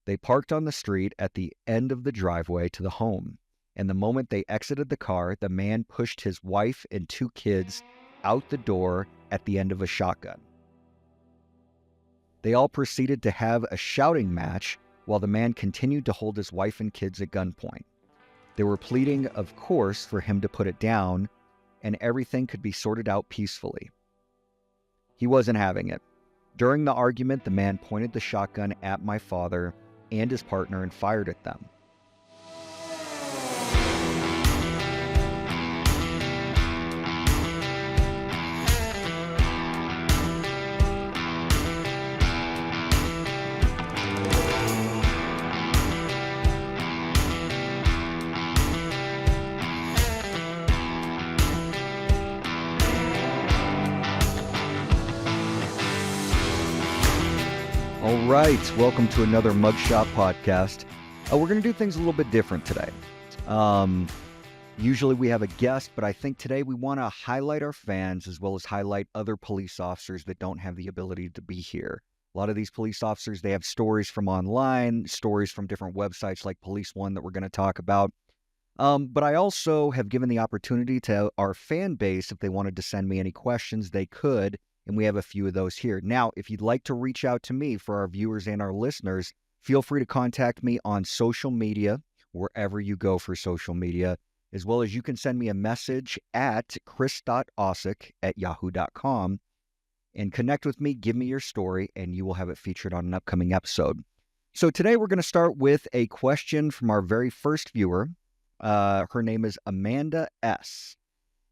They parked on the street at the end of the driveway to the home, and the moment they exited the car, the man pushed his wife and 2 kids out the door at the end of a shotgun. They all proceeded to have a shouting match while the man continued to hold his wife and kids at gunpoint. They were pleading, of course, for him to put it down and everything could be sorted out peacefully. He wasn't having it. During the argument, the man pointed the shotgun at my father and his partner and fired at them. All right, welcome to another Mugshot podcast. We're going to do things a little bit different today. Usually we have a guest, but I think today we want to highlight our fans as well as highlight other police officers that don't have the ability to be here. A lot of these police officers, they have stories from online, stories from different websites like Police One that we're going to talk about. But I also have given the opportunity to our fan base, if they wanted to send me any questions, they could. And we have a few of those here. Now, if you'd like to reach out to me for our viewers and our listeners, feel free to contact me on social media, wherever you go for social media, as well as you can send me a message at chris.ausec at yahoo.com and connect with me, give me your story, and you will have it featured on an upcoming episode. So today we're going to start with a question from our very first viewer. Her name is Amanda S.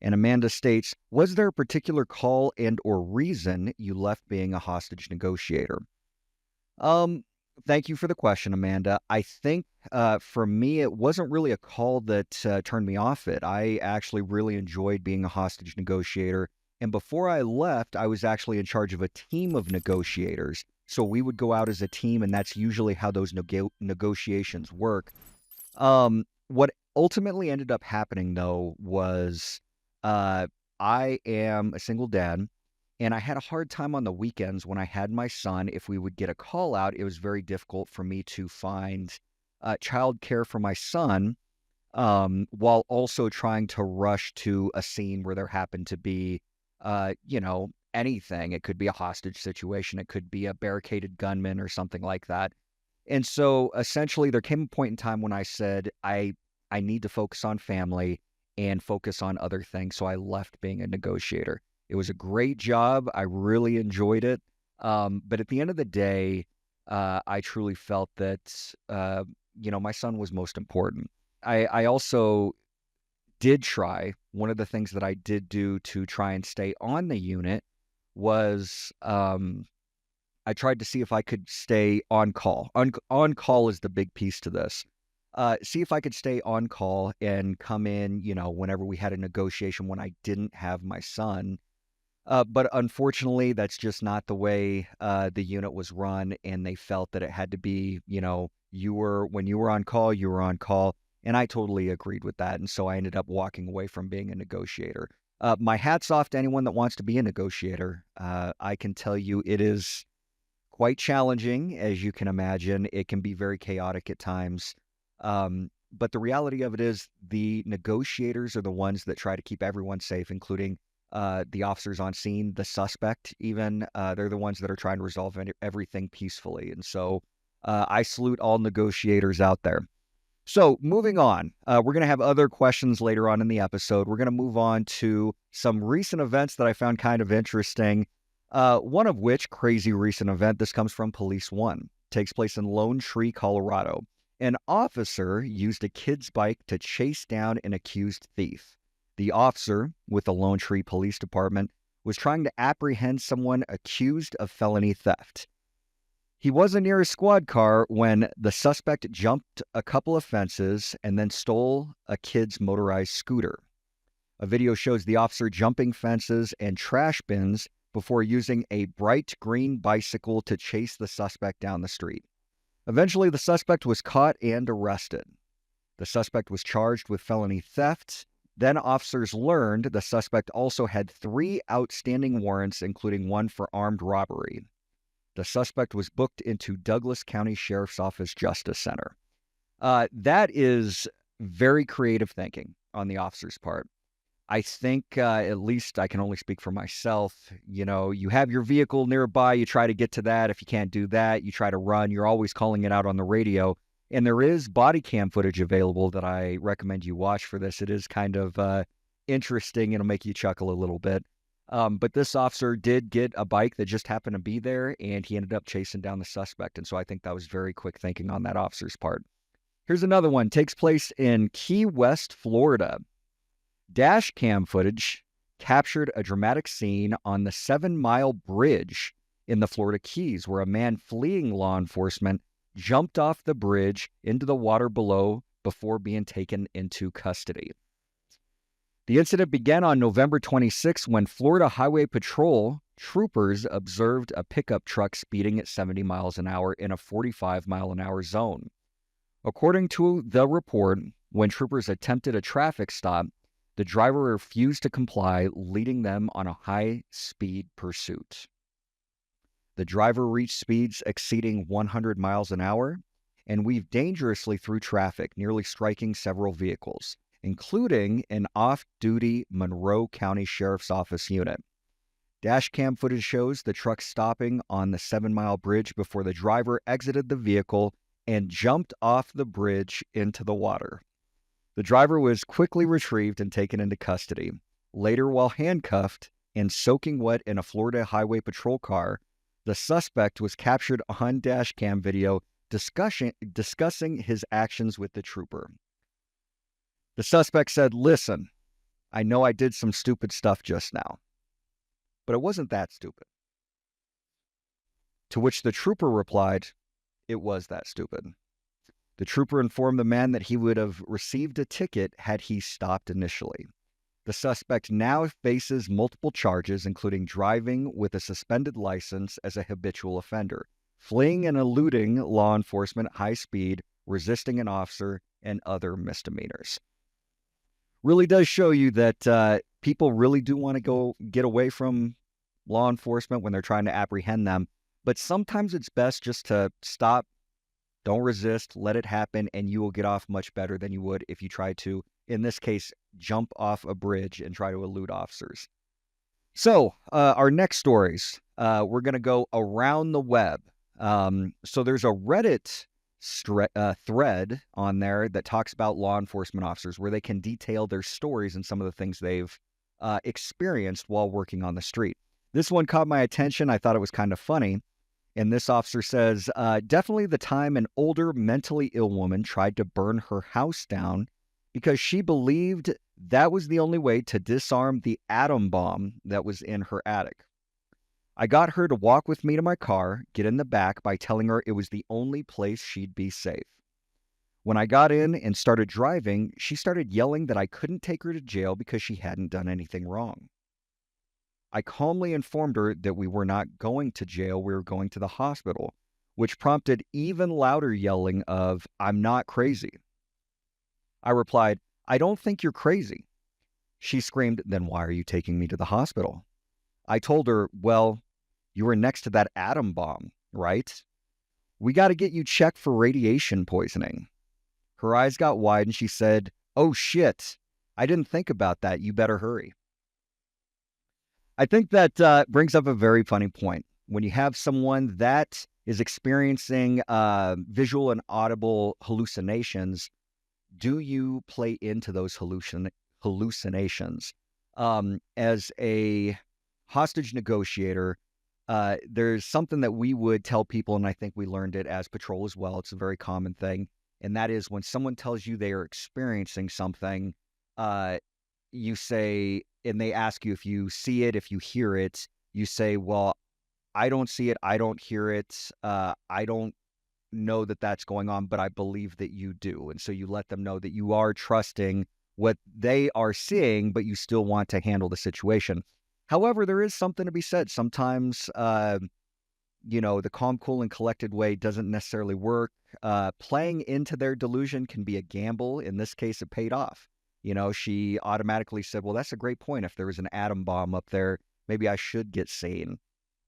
And Amanda states, was there a particular call and or reason you left being a hostage negotiator? Thank you for the question, Amanda. I think for me, it wasn't really a call that turned me off it. I actually really enjoyed being a hostage negotiator. And before I left, I was actually in charge of a team of negotiators. So we would go out as a team, and that's usually how those negotiations work. What ultimately ended up happening, though, was I am a single dad, and I had a hard time on the weekends when I had my son. If we would get a call out, it was very difficult for me to find childcare for my son, while also trying to rush to a scene where there happened to be, anything. It could be a hostage situation. It could be a barricaded gunman or something like that. And so essentially there came a point in time when I said, I need to focus on family and focus on other things. So I left being a negotiator. It was a great job. I really enjoyed it. But at the end of the day, I truly felt that, my son was most important. I also did try, one of the things that I did do to try and stay on the unit was I tried to see if I could stay on call. On call is the big piece to this. See if I could stay on call and come in, whenever we had a negotiation when I didn't have my son. But unfortunately, that's just not the way the unit was run, and they felt that it had to be, when you were on call, you were on call, and I totally agreed with that. And so I ended up walking away from being a negotiator. My hat's off to anyone that wants to be a negotiator. I can tell you it is quite challenging, as you can imagine. It can be very chaotic at times. But the reality of it is the negotiators are the ones that try to keep everyone safe, including the officers on scene, the suspect even. They're the ones that are trying to resolve everything peacefully. And so I salute all negotiators out there. So moving on, we're going to have other questions later on in the episode. We're going to move on to some recent events that I found kind of interesting. One of which, crazy recent event, this comes from Police One, takes place in Lone Tree, Colorado. An officer used a kid's bike to chase down an accused thief. The officer, with the Lone Tree Police Department, was trying to apprehend someone accused of felony theft. He wasn't near his squad car when the suspect jumped a couple of fences and then stole a kid's motorized scooter. A video shows the officer jumping fences and trash bins before using a bright green bicycle to chase the suspect down the street. Eventually, the suspect was caught and arrested. The suspect was charged with felony theft. Then officers learned the suspect also had 3 outstanding warrants, including one for armed robbery. The suspect was booked into Douglas County Sheriff's Office Justice Center. That is very creative thinking on the officer's part. I think, at least I can only speak for myself. You have your vehicle nearby, you try to get to that. If you can't do that, you try to run. You're always calling it out on the radio. And there is body cam footage available that I recommend you watch for this. It is kind of interesting. It'll make you chuckle a little bit. But this officer did get a bike that just happened to be there, and he ended up chasing down the suspect. And so I think that was very quick thinking on that officer's part. Here's another one. Takes place in Key West, Florida. Dash cam footage captured a dramatic scene on the 7 Mile Bridge in the Florida Keys, where a man fleeing law enforcement jumped off the bridge into the water below before being taken into custody. The incident began on November 26 when Florida Highway Patrol troopers observed a pickup truck speeding at 70 miles an hour in a 45-mile-an-hour zone. According to the report, when troopers attempted a traffic stop, the driver refused to comply, leading them on a high-speed pursuit. The driver reached speeds exceeding 100 miles an hour and weaved dangerously through traffic, nearly striking several vehicles, including an off-duty Monroe County Sheriff's Office unit. Dashcam footage shows the truck stopping on the 7 Mile Bridge before the driver exited the vehicle and jumped off the bridge into the water. The driver was quickly retrieved and taken into custody. Later, while handcuffed and soaking wet in a Florida Highway Patrol car, the suspect was captured on dashcam video discussing his actions with the trooper. The suspect said, "Listen, I know I did some stupid stuff just now, but it wasn't that stupid." To which the trooper replied, "It was that stupid." The trooper informed the man that he would have received a ticket had he stopped initially. The suspect now faces multiple charges, including driving with a suspended license as a habitual offender, fleeing and eluding law enforcement at high speed, resisting an officer, and other misdemeanors. Really does show you that people really do want to go get away from law enforcement when they're trying to apprehend them. But sometimes it's best just to stop, don't resist, let it happen, and you will get off much better than you would if you try to, in this case, jump off a bridge and try to elude officers. So our next stories, we're going to go around the web. So there's a Reddit thread on there that talks about law enforcement officers where they can detail their stories and some of the things they've experienced while working on the street. This one caught my attention. I thought it was kind of funny. And this officer says, definitely the time an older mentally ill woman tried to burn her house down because she believed that was the only way to disarm the atom bomb that was in her attic. I got her to walk with me to my car, get in the back by telling her it was the only place she'd be safe. When I got in and started driving, she started yelling that I couldn't take her to jail because she hadn't done anything wrong. I calmly informed her that we were not going to jail, we were going to the hospital, which prompted even louder yelling of, "I'm not crazy." I replied, "I don't think you're crazy." She screamed, "Then why are you taking me to the hospital?" I told her, "Well, you were next to that atom bomb, right? We got to get you checked for radiation poisoning." Her eyes got wide and she said, "Oh shit, I didn't think about that. You better hurry." I think that brings up a very funny point. When you have someone that is experiencing visual and audible hallucinations, do you play into those hallucinations? As a hostage negotiator, there's something that we would tell people, and I think we learned it as patrol as well. It's a very common thing, and that is when someone tells you they are experiencing something, you say, and they ask you if you see it, if you hear it, you say, "Well, I don't see it, I don't hear it, I don't know that that's going on, but I believe that you do." And so you let them know that you are trusting what they are seeing, but you still want to handle the situation. However, there is something to be said. Sometimes, the calm, cool, and collected way doesn't necessarily work. Playing into their delusion can be a gamble. In this case, it paid off. She automatically said, "Well, that's a great point. If there was an atom bomb up there, maybe I should get sane."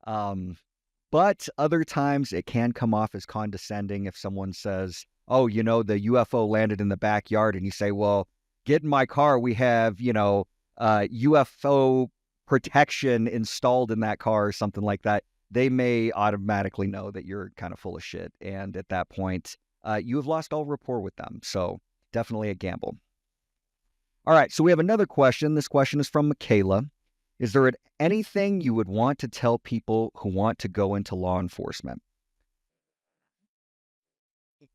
But But other times it can come off as condescending if someone says, "Oh, the UFO landed in the backyard," and you say, "Well, get in my car. We have, UFO protection installed in that car," or something like that. They may automatically know that you're kind of full of shit, and at that point, you have lost all rapport with them. So definitely a gamble. All right, so we have another question. This question is from Michaela. Is there anything you would want to tell people who want to go into law enforcement?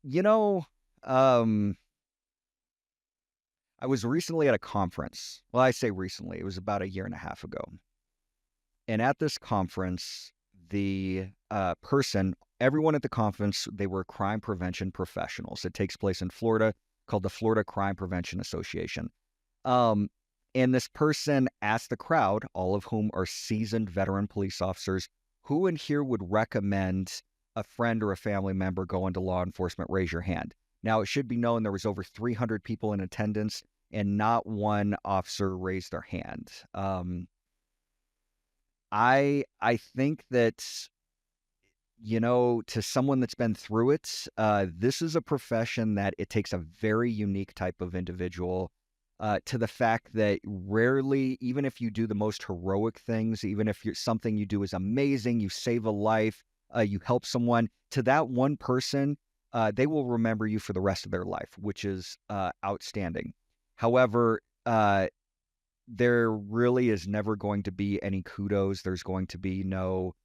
You know, um, I was recently at a conference. Well, I say recently, it was about a year and a half ago. And at this conference, the everyone at the conference, they were crime prevention professionals. It takes place in Florida, called the Florida Crime Prevention Association. Um, and this person asked the crowd, all of whom are seasoned veteran police officers, who in here would recommend a friend or a family member go into law enforcement? Raise your hand. Now, it should be known there was over 300 people in attendance, and not one officer raised their hand. I think that, to someone that's been through it, this is a profession that it takes a very unique type of individual, to the fact that rarely, even if you do the most heroic things, even if something you do is amazing, you save a life, you help someone, to that one person, they will remember you for the rest of their life, which is outstanding. However, there really is never going to be any kudos. There's going to be no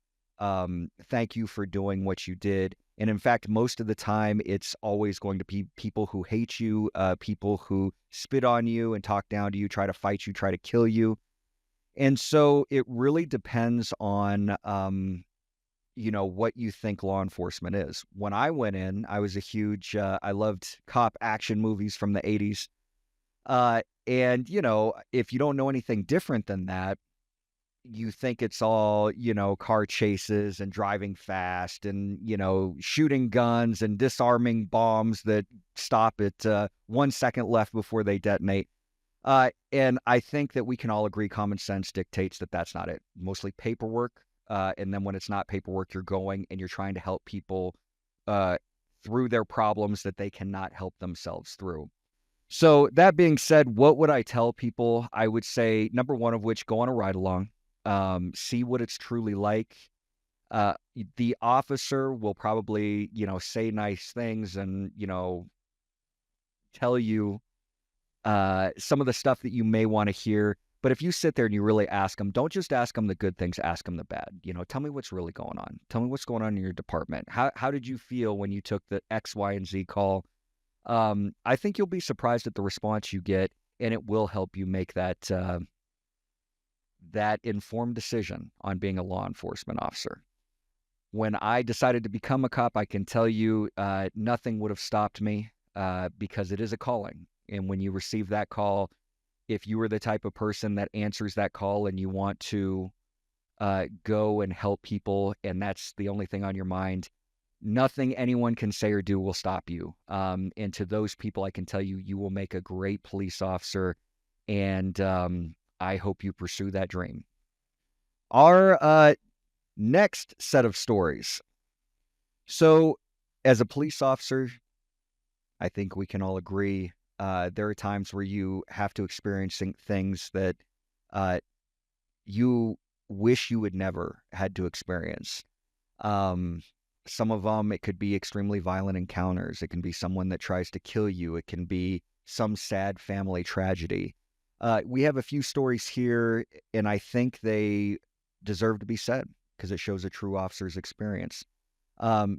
thank you for doing what you did. And in fact, most of the time, it's always going to be people who hate you, people who spit on you and talk down to you, try to fight you, try to kill you. And so it really depends on, what you think law enforcement is. When I went in, I was a huge, I loved cop action movies from the 80s. And, if you don't know anything different than that, you think it's all, car chases and driving fast and, shooting guns and disarming bombs that stop at 1 second left before they detonate. And I think that we can all agree common sense dictates that that's not it. Mostly paperwork. And then when it's not paperwork, you're going and you're trying to help people through their problems that they cannot help themselves through. So that being said, what would I tell people? I would say, number one of which, go on a ride along, see what it's truly like. The officer will probably, say nice things and, tell you some of the stuff that you may want to hear. But if you sit there and you really ask them, don't just ask them the good things, ask them the bad. Tell me what's really going on. Tell me what's going on in your department. How did you feel when you took the X, Y, and Z call? I think you'll be surprised at the response you get, and it will help you make that informed decision on being a law enforcement officer. When I decided to become a cop, I can tell you nothing would have stopped me because it is a calling. And when you receive that call, if you are the type of person that answers that call and you want to go and help people, and that's the only thing on your mind, nothing anyone can say or do will stop you. And to those people, I can tell you, you will make a great police officer. And I hope you pursue that dream. Our next set of stories. So, as a police officer, I think we can all agree there are times where you have to experience things that you wish you would never had to experience. Some of them, it could be extremely violent encounters. It can be someone that tries to kill you. It can be some sad family tragedy. We have a few stories here, and I think they deserve to be said because it shows a true officer's experience.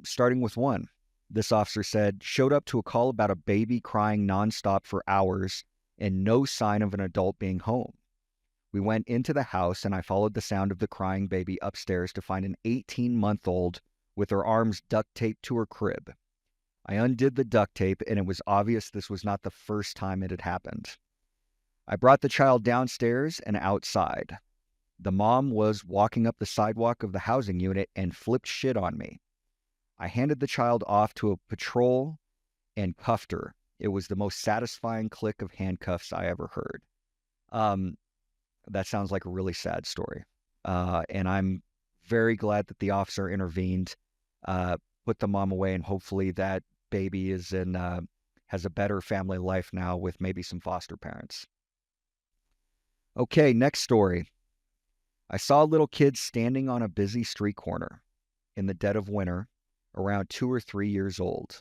Starting with one, this officer said, showed up to a call about a baby crying nonstop for hours and no sign of an adult being home. We went into the house and I followed the sound of the crying baby upstairs to find an 18-month-old with her arms duct taped to her crib. I undid the duct tape and it was obvious this was not the first time it had happened. I brought the child downstairs and outside. The mom was walking up the sidewalk of the housing unit and flipped shit on me. I handed the child off to a patrol and cuffed her. It was the most satisfying click of handcuffs I ever heard. That sounds like a really sad story. And I'm very glad that the officer intervened, put the mom away, and hopefully that baby is has a better family life now with maybe some foster parents. Okay, next story. I saw a little kid standing on a busy street corner in the dead of winter, around 2 or 3 years old.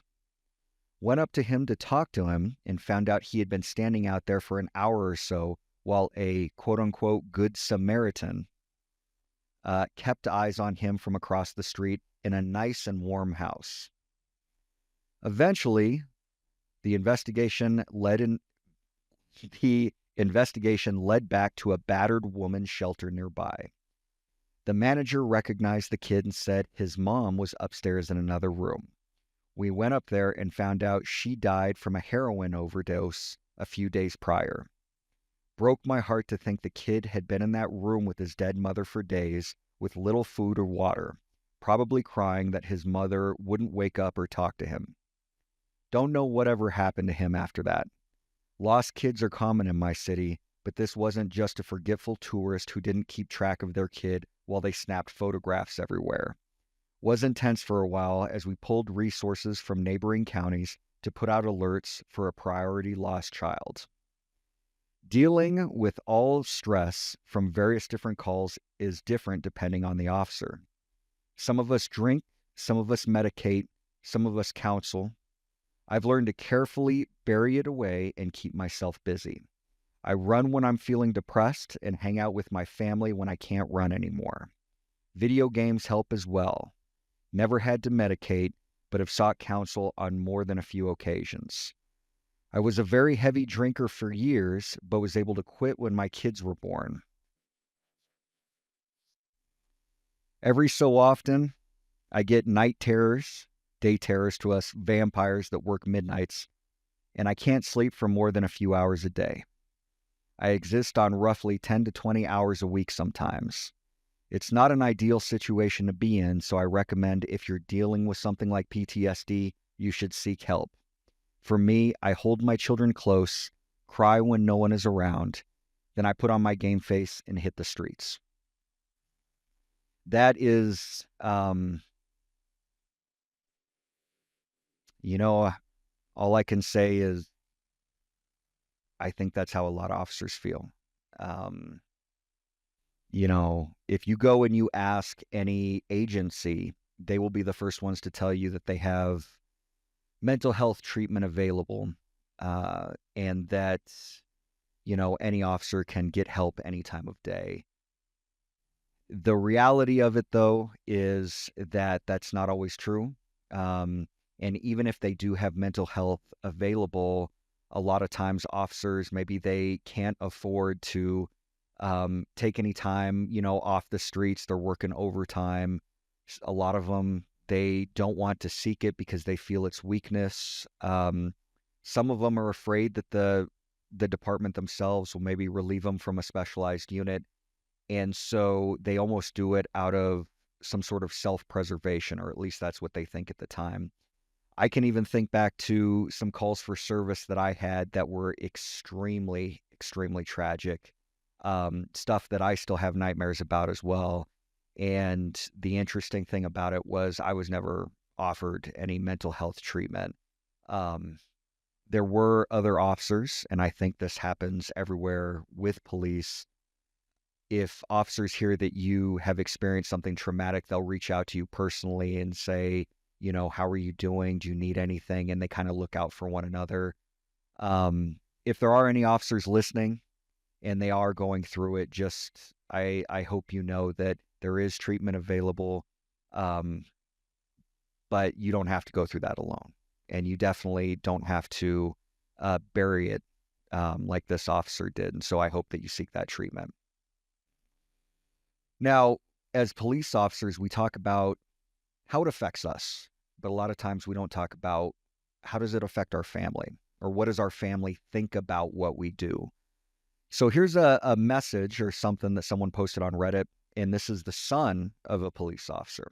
Went up to him to talk to him and found out he had been standing out there for an hour or so while a quote-unquote good Samaritan kept eyes on him from across the street in a nice and warm house. Eventually, the investigation led back to a battered woman's shelter nearby. The manager recognized the kid and said his mom was upstairs in another room. We went up there and found out she died from a heroin overdose a few days prior. Broke my heart to think the kid had been in that room with his dead mother for days with little food or water, probably crying that his mother wouldn't wake up or talk to him. Don't know whatever happened to him after that. Lost kids are common in my city, but this wasn't just a forgetful tourist who didn't keep track of their kid while they snapped photographs everywhere. Was intense for a while as we pulled resources from neighboring counties to put out alerts for a priority lost child. Dealing with all stress from various different calls is different depending on the officer. Some of us drink, some of us medicate, some of us counsel. I've learned to carefully bury it away and keep myself busy. I run when I'm feeling depressed and hang out with my family when I can't run anymore. Video games help as well. Never had to medicate, but have sought counsel on more than a few occasions. I was a very heavy drinker for years, but was able to quit when my kids were born. Every so often, I get night terrors, day terrors to us vampires that work midnights, and I can't sleep for more than a few hours a day. I exist on roughly 10 to 20 hours a week sometimes. It's not an ideal situation to be in, so I recommend if you're dealing with something like PTSD, you should seek help. For me, I hold my children close, cry when no one is around, then I put on my game face and hit the streets. That is, all I can say is I think that's how a lot of officers feel. If you go and you ask any agency, they will be the first ones to tell you that they have mental health treatment available, and that, any officer can get help any time of day. The reality of it, though, is that that's not always true. And even if they do have mental health available, a lot of times officers, maybe they can't afford to take any time, off the streets. They're working overtime. A lot of them, they don't want to seek it because they feel it's weakness. Some of them are afraid that the department themselves will maybe relieve them from a specialized unit. And so they almost do it out of some sort of self-preservation, or at least that's what they think at the time. I can even think back to some calls for service that I had that were extremely, extremely tragic. Stuff that I still have nightmares about as well. And the interesting thing about it was I was never offered any mental health treatment. There were other officers, and I think this happens everywhere with police. If officers hear that you have experienced something traumatic, they'll reach out to you personally and say, how are you doing? Do you need anything? And they kind of look out for one another. If there are any officers listening and they are going through it, I hope you know that there is treatment available, but you don't have to go through that alone. And you definitely don't have to bury it like this officer did. And so I hope that you seek that treatment. Now, as police officers, we talk about how it affects us, but a lot of times we don't talk about how does it affect our family, or what does our family think about what we do. So here's a message or something that someone posted on Reddit, and this is the son of a police officer.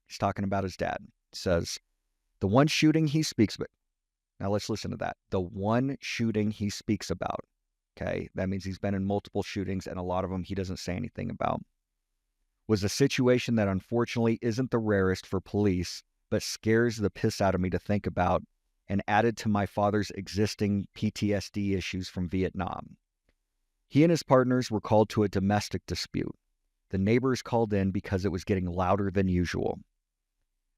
He's talking about his dad. It says, the one shooting he speaks about. Now let's listen to that. The one shooting he speaks about. Okay, that means he's been in multiple shootings, and a lot of them he doesn't say anything about. was a situation that unfortunately isn't the rarest for police, but scares the piss out of me to think about, and added to my father's existing PTSD issues from Vietnam. He and his partners were called to a domestic dispute. The neighbors called in because it was getting louder than usual.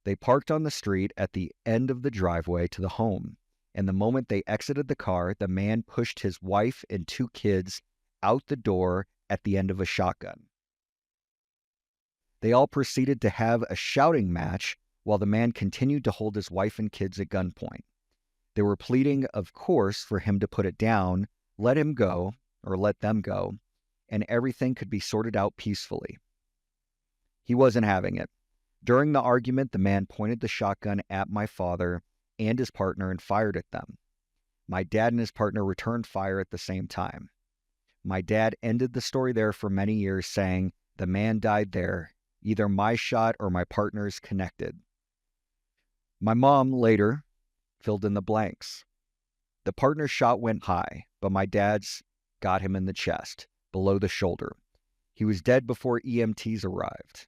They parked on the street at the end of the driveway to the home, and the moment they exited the car, the man pushed his wife and 2 kids out the door at the end of a shotgun. They all proceeded to have a shouting match while the man continued to hold his wife and kids at gunpoint. They were pleading, of course, for him to put it down, let him go, or let them go, and everything could be sorted out peacefully. He wasn't having it. During the argument, the man pointed the shotgun at my father and his partner and fired at them. My dad and his partner returned fire at the same time. My dad ended the story there for many years, saying, "The man died there. Either my shot or my partner's connected." My mom later filled in the blanks. The partner's shot went high, but my dad's got him in the chest, below the shoulder. He was dead before EMTs arrived.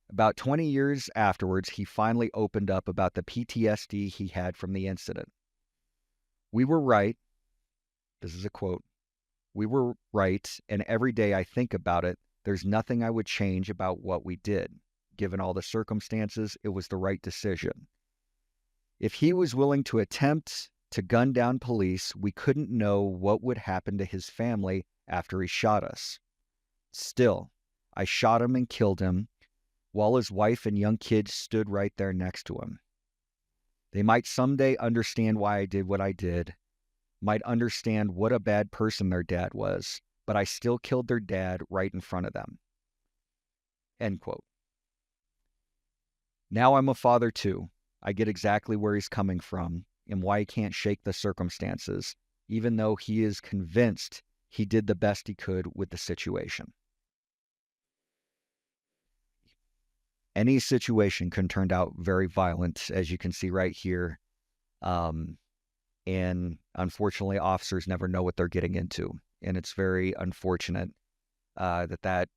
About 20 years afterwards, he finally opened up about the PTSD he had from the incident. "We were right." This is a quote. "We were right, and every day I think about it, there's nothing I would change about what we did. Given all the circumstances, it was the right decision. If he was willing to attempt to gun down police, we couldn't know what would happen to his family after he shot us. Still, I shot him and killed him while his wife and young kids stood right there next to him. They might someday understand why I did what I did, might understand what a bad person their dad was, but I still killed their dad right in front of them." End quote. Now I'm a father too. I get exactly where he's coming from and why he can't shake the circumstances, even though he is convinced he did the best he could with the situation. Any situation can turn out very violent, as you can see right here. And unfortunately, officers never know what they're getting into. And it's very unfortunate that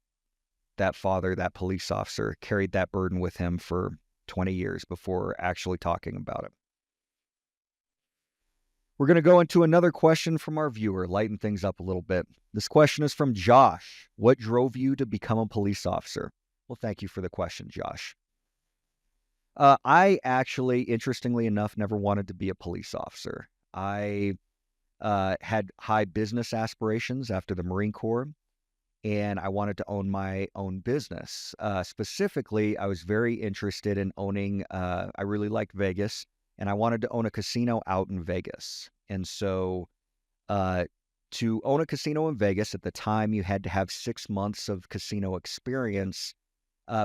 father, that police officer, carried that burden with him for 20 years before actually talking about it. We're going to go into another question from our viewer, lighten things up a little bit. This question is from Josh. "What drove you to become a police officer?" Well, thank you for the question, Josh. I actually, interestingly enough, never wanted to be a police officer. I had high business aspirations after the Marine Corps, and I wanted to own my own business. Specifically, I was very interested in owning, I really liked Vegas, and I wanted to own a casino out in Vegas. And so to own a casino in Vegas at the time, you had to have 6 months of casino experience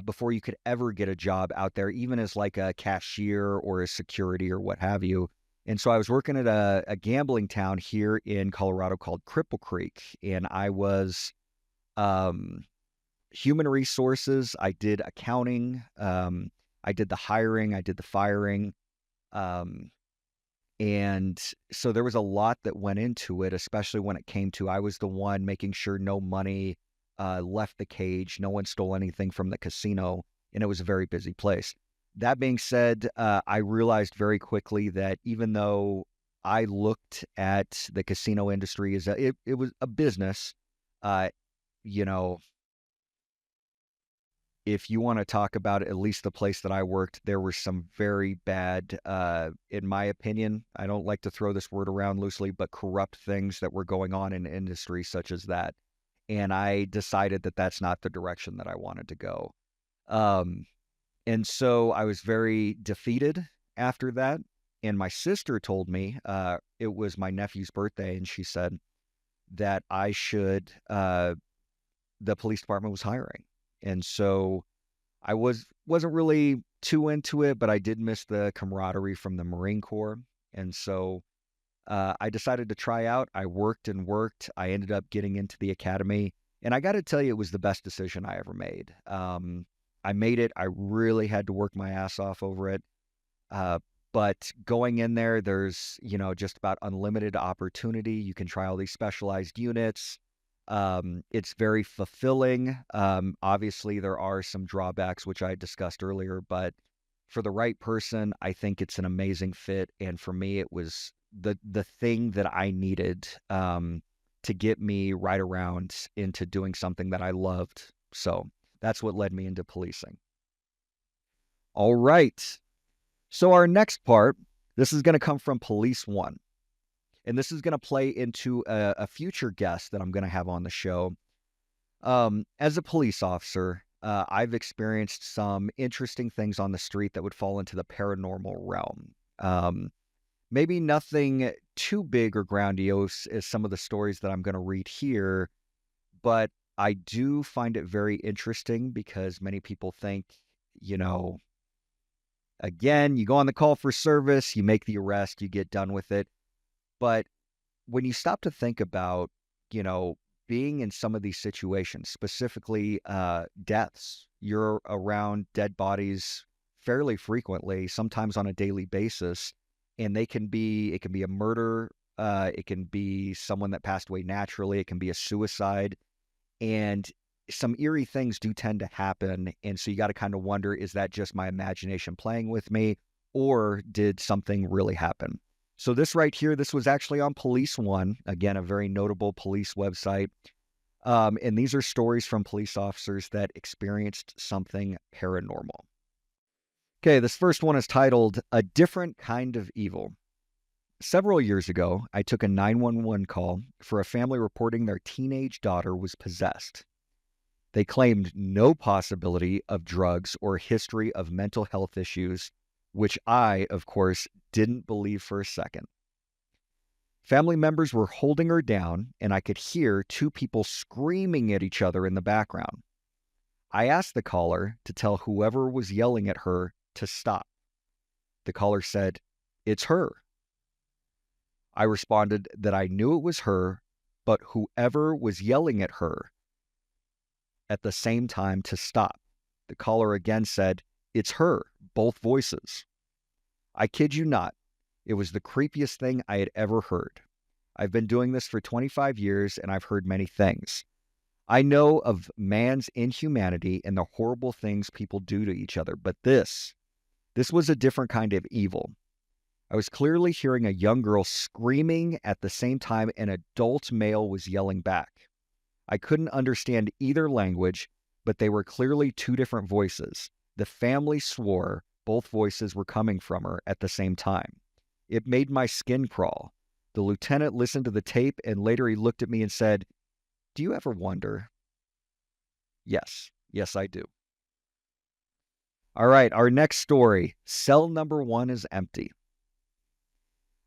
before you could ever get a job out there, even as like a cashier or a security or what have you. And so I was working at a gambling town here in Colorado called Cripple Creek, and I was human resources. I did accounting. I did the hiring. I did the firing. And so there was a lot that went into it, especially when it came to, I was the one making sure no money left the cage, no one stole anything from the casino, and it was a very busy place. That being said, I realized very quickly that even though I looked at the casino industry as it was a business, you know, if you want to talk about at least the place that I worked, there were some very bad, in my opinion, I don't like to throw this word around loosely, but corrupt things that were going on in industry such as that. And I decided that that's not the direction that I wanted to go. And so I was very defeated after that. And my sister told me, it was my nephew's birthday, and she said that I should, the police department was hiring. And so I wasn't really too into it, but I did miss the camaraderie from the Marine Corps. And so I decided to try out. I worked and worked. I ended up getting into the academy. And I got to tell you, it was the best decision I ever made. I made it. I really had to work my ass off over it. But going in there, there's, just about unlimited opportunity. You can try all these specialized units. It's very fulfilling. Obviously, there are some drawbacks, which I discussed earlier, but for the right person, I think it's an amazing fit. And for me, it was the thing that I needed to get me right around into doing something that I loved. So that's what led me into policing. All right. So our next part, this is going to come from Police One. And this is going to play into a future guest that I'm going to have on the show. As a police officer, I've experienced some interesting things on the street that would fall into the paranormal realm. Maybe nothing too big or grandiose as some of the stories that I'm going to read here, but I do find it very interesting because many people think, you know, again, you go on the call for service, you make the arrest, you get done with it. But when you stop to think about, you know, being in some of these situations, specifically deaths, you're around dead bodies fairly frequently, sometimes on a daily basis, and it can be a murder, it can be someone that passed away naturally, it can be a suicide, and some eerie things do tend to happen. And so you got to kind of wonder, is that just my imagination playing with me, or did something really happen? So this right here, this was actually on Police One, again, a very notable police website. And these are stories from police officers that experienced something paranormal. Okay, this first one is titled A Different Kind of Evil. Several years ago, I took a 911 call for a family reporting their teenage daughter was possessed. They claimed no possibility of drugs or history of mental health issues, which I, of course, didn't believe for a second. Family members were holding her down, and I could hear two people screaming at each other in the background. I asked the caller to tell whoever was yelling at her to stop. The caller said, "It's her." I responded that I knew it was her, but whoever was yelling at her at the same time to stop. The caller again said, "It's her," both voices. I kid you not, it was the creepiest thing I had ever heard. I've been doing this for 25 years and I've heard many things. I know of man's inhumanity and the horrible things people do to each other, but this was a different kind of evil. I was clearly hearing a young girl screaming at the same time an adult male was yelling back. I couldn't understand either language, but they were clearly two different voices. The family swore both voices were coming from her at the same time. It made my skin crawl. The lieutenant listened to the tape and later he looked at me and said, "Do you ever wonder?" Yes, I do. All right, our next story. Cell number 1 is empty.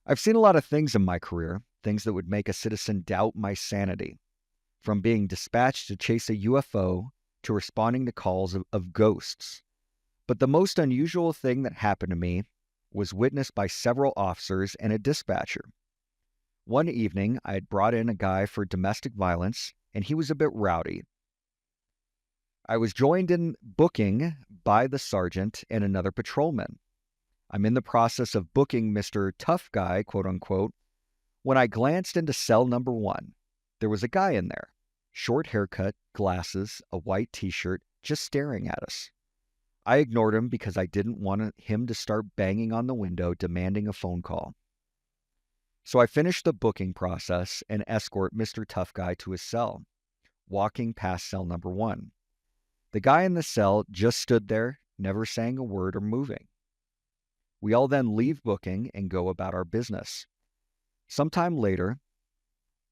I've seen a lot of things in my career, things that would make a citizen doubt my sanity. From being dispatched to chase a UFO to responding to calls of ghosts. But the most unusual thing that happened to me was witnessed by several officers and a dispatcher. One evening, I had brought in a guy for domestic violence, and he was a bit rowdy. I was joined in booking by the sergeant and another patrolman. I'm in the process of booking Mr. Tough Guy, quote unquote, when I glanced into cell number 1. There was a guy in there, short haircut, glasses, a white t-shirt, just staring at us. I ignored him because I didn't want him to start banging on the window demanding a phone call. So I finished the booking process and escort Mr. Tough Guy to his cell, walking past cell number 1. The guy in the cell just stood there, never saying a word or moving. We all then leave booking and go about our business. Sometime later,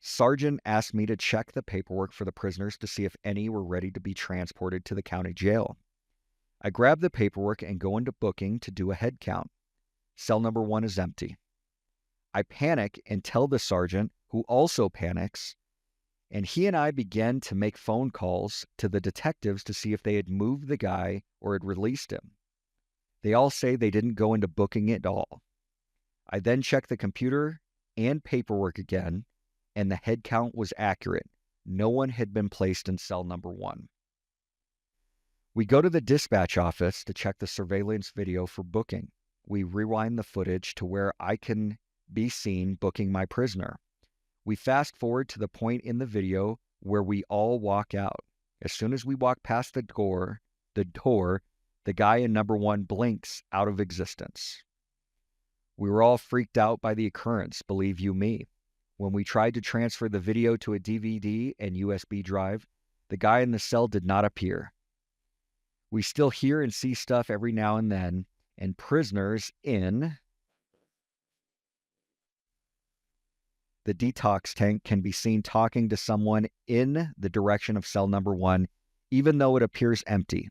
Sergeant asked me to check the paperwork for the prisoners to see if any were ready to be transported to the county jail. I grab the paperwork and go into booking to do a head count. Cell number 1 is empty. I panic and tell the sergeant, who also panics, and he and I began to make phone calls to the detectives to see if they had moved the guy or had released him. They all say they didn't go into booking at all. I then check the computer and paperwork again, and the head count was accurate. No one had been placed in cell number 1. We go to the dispatch office to check the surveillance video for booking. We rewind the footage to where I can be seen booking my prisoner. We fast forward to the point in the video where we all walk out. As soon as we walk past the door, the guy in number 1 blinks out of existence. We were all freaked out by the occurrence, believe you me. When we tried to transfer the video to a DVD and USB drive, the guy in the cell did not appear. We still hear and see stuff every now and then, and prisoners in the detox tank can be seen talking to someone in the direction of cell number 1, even though it appears empty.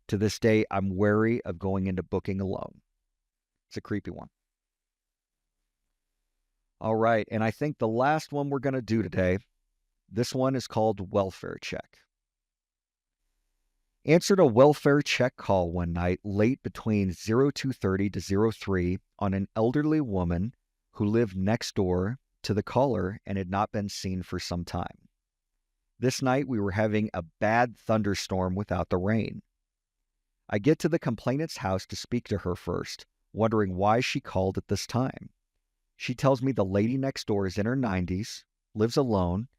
To this day, I'm wary of going into booking alone. It's a creepy one. All right, and I think the last one we're going to do today, this one is called Welfare Check. Answered a welfare check call one night late between 02:30 to 03 on an elderly woman who lived next door to the caller and had not been seen for some time. This night we were having a bad thunderstorm without the rain. I get to the complainant's house to speak to her first, wondering why she called at this time. She tells me the lady next door is in her 90s, lives alone,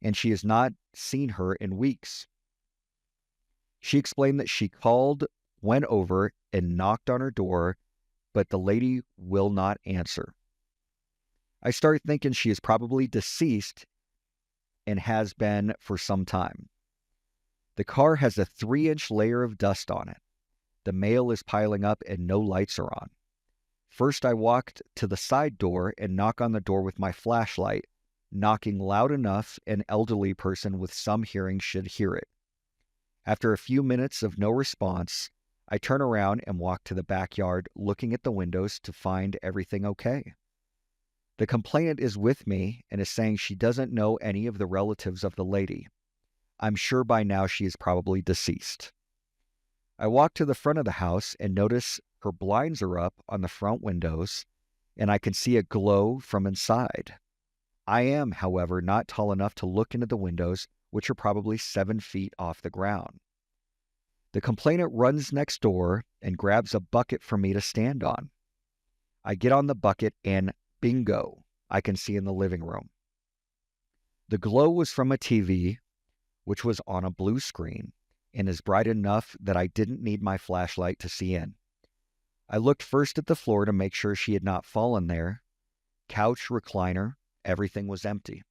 and she has not seen her in weeks. She explained that she called, went over, and knocked on her door, but the lady will not answer. I start thinking she is probably deceased and has been for some time. The car has a 3-inch layer of dust on it. The mail is piling up and no lights are on. First, I walked to the side door and knock on the door with my flashlight, knocking loud enough an elderly person with some hearing should hear it. After a few minutes of no response, I turn around and walk to the backyard, looking at the windows to find everything okay. The complainant is with me and is saying she doesn't know any of the relatives of the lady. I'm sure by now she is probably deceased. I walk to the front of the house and notice her blinds are up on the front windows, and I can see a glow from inside. I am, however, not tall enough to look into the windows, which are probably 7 feet off the ground. The complainant runs next door and grabs a bucket for me to stand on. I get on the bucket and bingo, I can see in the living room. The glow was from a TV, which was on a blue screen and is bright enough that I didn't need my flashlight to see in. I looked first at the floor to make sure she had not fallen there. Couch, recliner, everything was empty.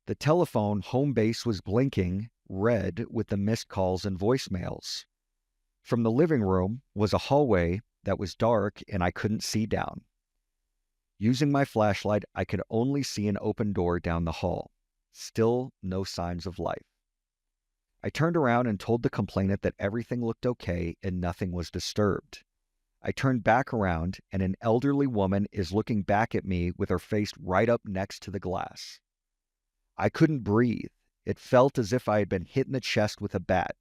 The telephone home base was blinking red with the missed calls and voicemails. From the living room was a hallway that was dark and I couldn't see down. Using my flashlight, I could only see an open door down the hall. Still no signs of life. I turned around and told the complainant that everything looked okay and nothing was disturbed. I turned back around and an elderly woman is looking back at me with her face right up next to the glass. I couldn't breathe. It felt as if I had been hit in the chest with a bat.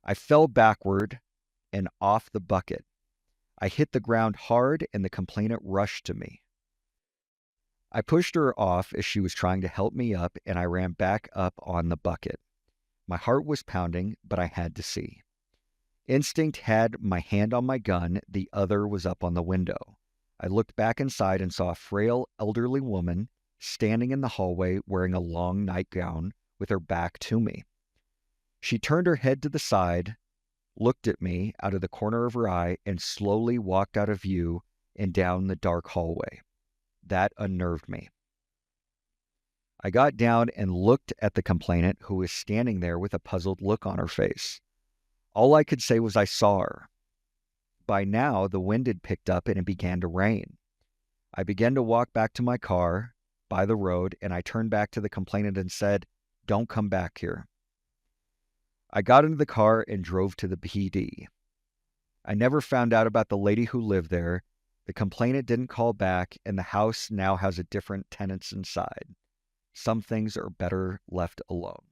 I fell backward and off the bucket. I hit the ground hard and the complainant rushed to me. I pushed her off as she was trying to help me up and I ran back up on the bucket. My heart was pounding, but I had to see. Instinct had my hand on my gun, the other was up on the window. I looked back inside and saw a frail, elderly woman standing in the hallway wearing a long nightgown with her back to me. She turned her head to the side, looked at me out of the corner of her eye, and slowly walked out of view and down the dark hallway. That unnerved me. I got down and looked at the complainant, who was standing there with a puzzled look on her face. All I could say was I saw her. By now, the wind had picked up and it began to rain. I began to walk back to my car by the road, and I turned back to the complainant and said, "Don't come back here." I got into the car and drove to the PD. I never found out about the lady who lived there. The complainant didn't call back, and the house now has a different tenants inside. Some things are better left alone.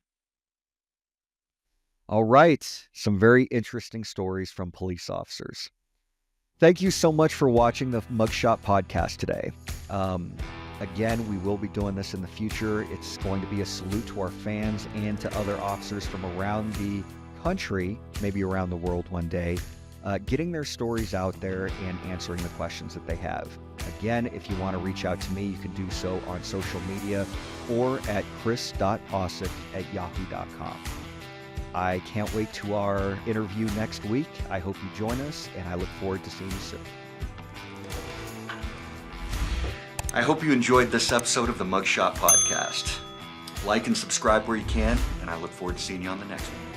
All right, some very interesting stories from police officers. Thank you so much for watching the Mugshot podcast today. Again, we will be doing this in the future. It's going to be a salute to our fans and to other officers from around the country, maybe around the world one day, getting their stories out there and answering the questions that they have. Again, if you want to reach out to me, you can do so on social media or at chris.ausec@yahoo.com. I can't wait to our interview next week. I hope you join us, and I look forward to seeing you soon. I hope you enjoyed this episode of the Mugshot Podcast. Like and subscribe where you can, and I look forward to seeing you on the next one.